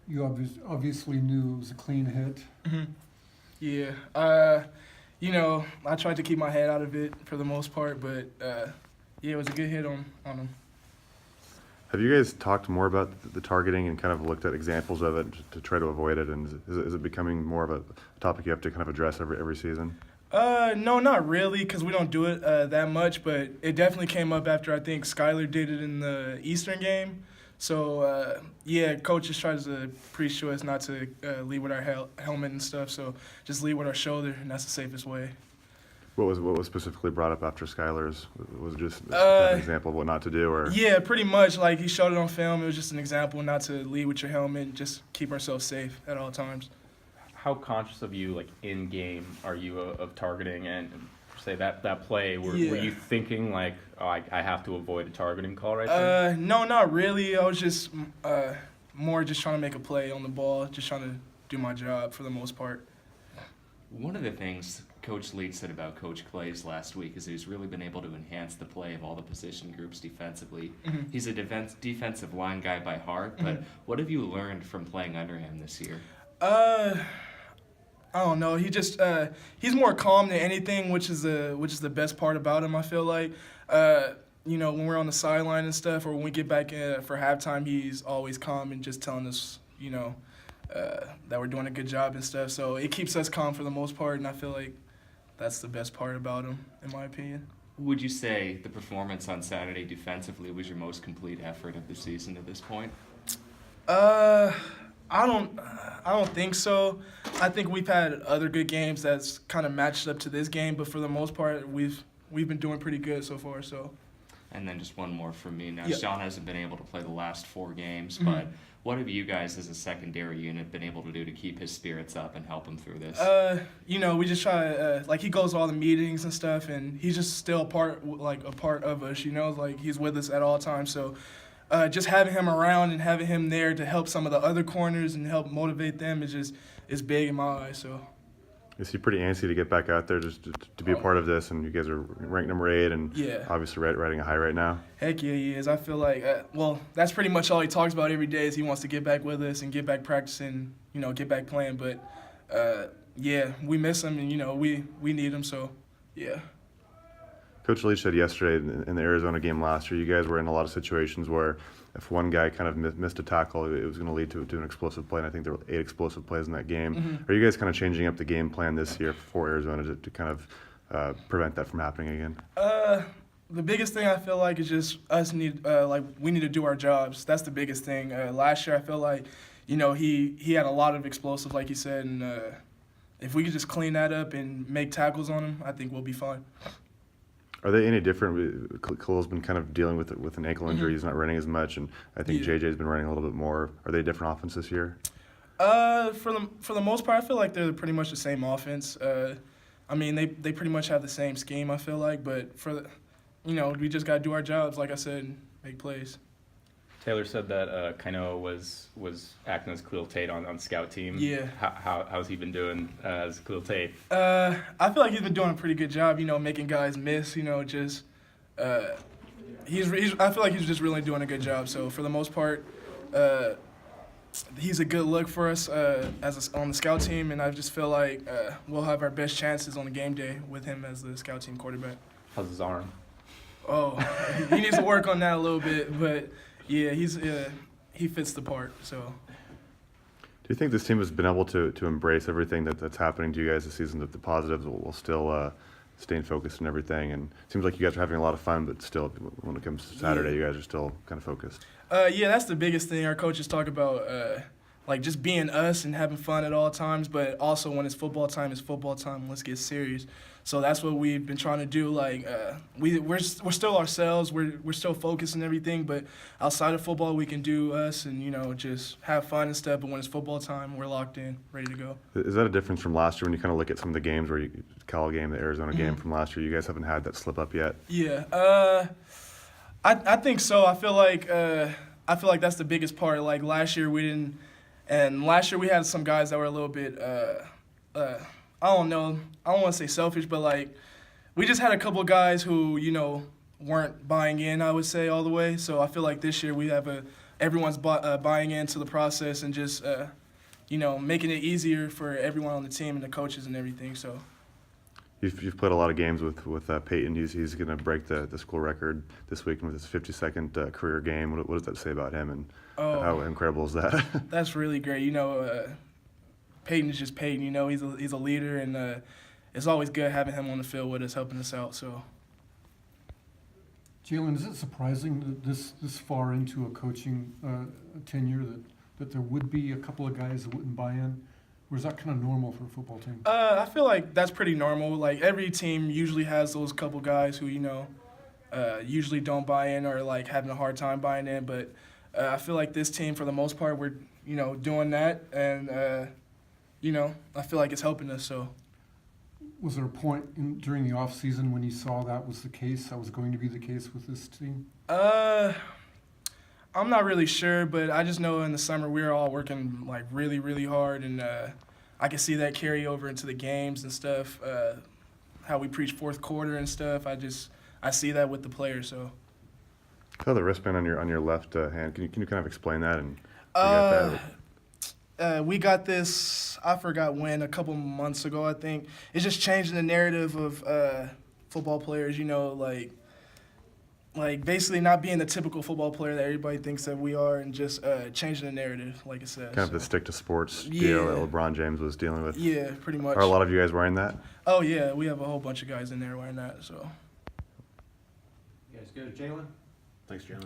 You obviously knew it was a clean hit. Hmm. Yeah. I tried to keep my head out of it for the most part, but yeah, it was a good hit on him. Have you guys talked more about the targeting and kind of looked at examples of it to try to avoid it? And is it becoming more of a topic you have to kind of address every season? No, not really, because we don't do it that much. But it definitely came up after I think Skylar did it in the Eastern game. So yeah, coach just tries to preach to us not to lead with our helmet and stuff. So just lead with our shoulder, and that's the safest way. What was specifically brought up after Skylar's? Was it just an example of what not to do, or? Yeah, pretty much. Like he showed it on film. It was just an example not to lead with your helmet. Just keep ourselves safe at all times. How conscious of you, like in game, are you of targeting and say that play? Were you thinking like, oh, I have to avoid a targeting call right there? No, not really. I was just more just trying to make a play on the ball, just trying to do my job for the most part. One of the things Coach Leach said about Coach Clay's last week is he's really been able to enhance the play of all the position groups defensively. Mm-hmm. He's a defensive line guy by heart, but what have you learned from playing under him this year? I don't know. He just he's more calm than anything, which is the best part about him. I feel like when we're on the sideline and stuff, or when we get back in for halftime, he's always calm and just telling us that we're doing a good job and stuff. So it keeps us calm for the most part, and I feel like that's the best part about him, in my opinion. Would you say the performance on Saturday defensively was your most complete effort of the season to this point? I don't think so. I think we've had other good games that's kind of matched up to this game, but for the most part, we've been doing pretty good so far. So. And then just one more from me. Now, Yeah. Sean hasn't been able to play the last 4 games, Mhm. but what have you guys as a secondary unit been able to do to keep his spirits up and help him through this? We just try like he goes to all the meetings and stuff, and he's just still a part of us. Like he's with us at all times. So. Just having him around and having him there to help some of the other corners and help motivate them is big in my eyes. So. Is he pretty antsy to get back out there just to be a part of this? And you guys are ranked number 8 and Yeah. obviously riding a high right now. Heck yeah, he is. I feel like that's pretty much all he talks about every day is he wants to get back with us and get back practicing, get back playing. But yeah, we miss him and we need him. So yeah. Coach Leach said yesterday in the Arizona game last year, you guys were in a lot of situations where if one guy kind of missed a tackle, it was going to lead to an explosive play, and I think there were 8 explosive plays in that game. Mm-hmm. Are you guys kind of changing up the game plan this year for Arizona to kind of prevent that from happening again? The biggest thing I feel like is just us we need to do our jobs. That's the biggest thing. Last year I feel like, he had a lot of explosive, like you said, and if we could just clean that up and make tackles on him, I think we'll be fine. Are they any different? Khalil's been kind of dealing with an ankle injury. He's not running as much, and I think Yeah. JJ's been running a little bit more. Are they a different offense this year? For the most part, I feel like they're pretty much the same offense. They pretty much have the same scheme. I feel like, but we just gotta do our jobs, like I said, and make plays. Taylor said that Kainoa was acting as Khalil Tate on scout team. Yeah. How's he been doing as Khalil Tate? I feel like he's been doing a pretty good job. Making guys miss. Just I feel like he's just really doing a good job. So for the most part, he's a good look for us on the scout team, and I just feel like we'll have our best chances on the game day with him as the scout team quarterback. How's his arm? Oh, he needs to work on that a little bit, but yeah, he fits the part. So. Do you think this team has been able to embrace everything that's happening to you guys this season, that the positives will still staying focused and everything? And it seems like you guys are having a lot of fun, but still, when it comes to Saturday, you guys are still kind of focused. Yeah, that's the biggest thing. Our coaches talk about just being us and having fun at all times, but also when it's football time, it's football time. Let's get serious. So that's what we've been trying to do. We're still ourselves. We're still focused and everything, but outside of football, we can do us and just have fun and stuff. But when it's football time, we're locked in, ready to go. Is that a difference from last year when you kind of look at some of the games where Cal game, the Arizona game from last year? You guys haven't had that slip up yet. Yeah, I think so. I feel like that's the biggest part. Like last year we didn't, and last year we had some guys that were a little bit I don't know. I don't want to say selfish, but we just had a couple guys who weren't buying in, I would say, all the way. So I feel like this year we have a everyone's buying into the process and just making it easier for everyone on the team and the coaches and everything. So. You've played a lot of games with Peyton. He's going to break the school record this week with his 52nd career game. What does that say about him, and how incredible is that? That's really great. Peyton is just Peyton. He's a leader, and it's always good having him on the field with us, helping us out. So. Jalen, is it surprising that this far into a coaching tenure that there would be a couple of guys that wouldn't buy in? Or is that kind of normal for a football team? I feel like that's pretty normal. Like, every team usually has those couple guys who, usually don't buy in or, like, having a hard time buying in. But I feel like this team, for the most part, we're, doing that. And, I feel like it's helping us, so. Was there a point during the off season when you saw that was the case, that was going to be the case with this team? I'm not really sure, but I just know in the summer we were all working like really, really hard, and I can see that carry over into the games and stuff. How we preach fourth quarter and stuff. I see that with the players. So. Oh, the wristband on your left hand. Can you kind of explain that and? You got that? We got this. I forgot when, a couple months ago, I think. It's just changing the narrative of football players. Like basically not being the typical football player that everybody thinks that we are, and just changing the narrative, like I said. Kind of the stick to sports deal that LeBron James was dealing with. Yeah, pretty much. Are a lot of you guys wearing that? Oh yeah, we have a whole bunch of guys in there wearing that. So. You guys good, Jalen? Thanks, Jalen.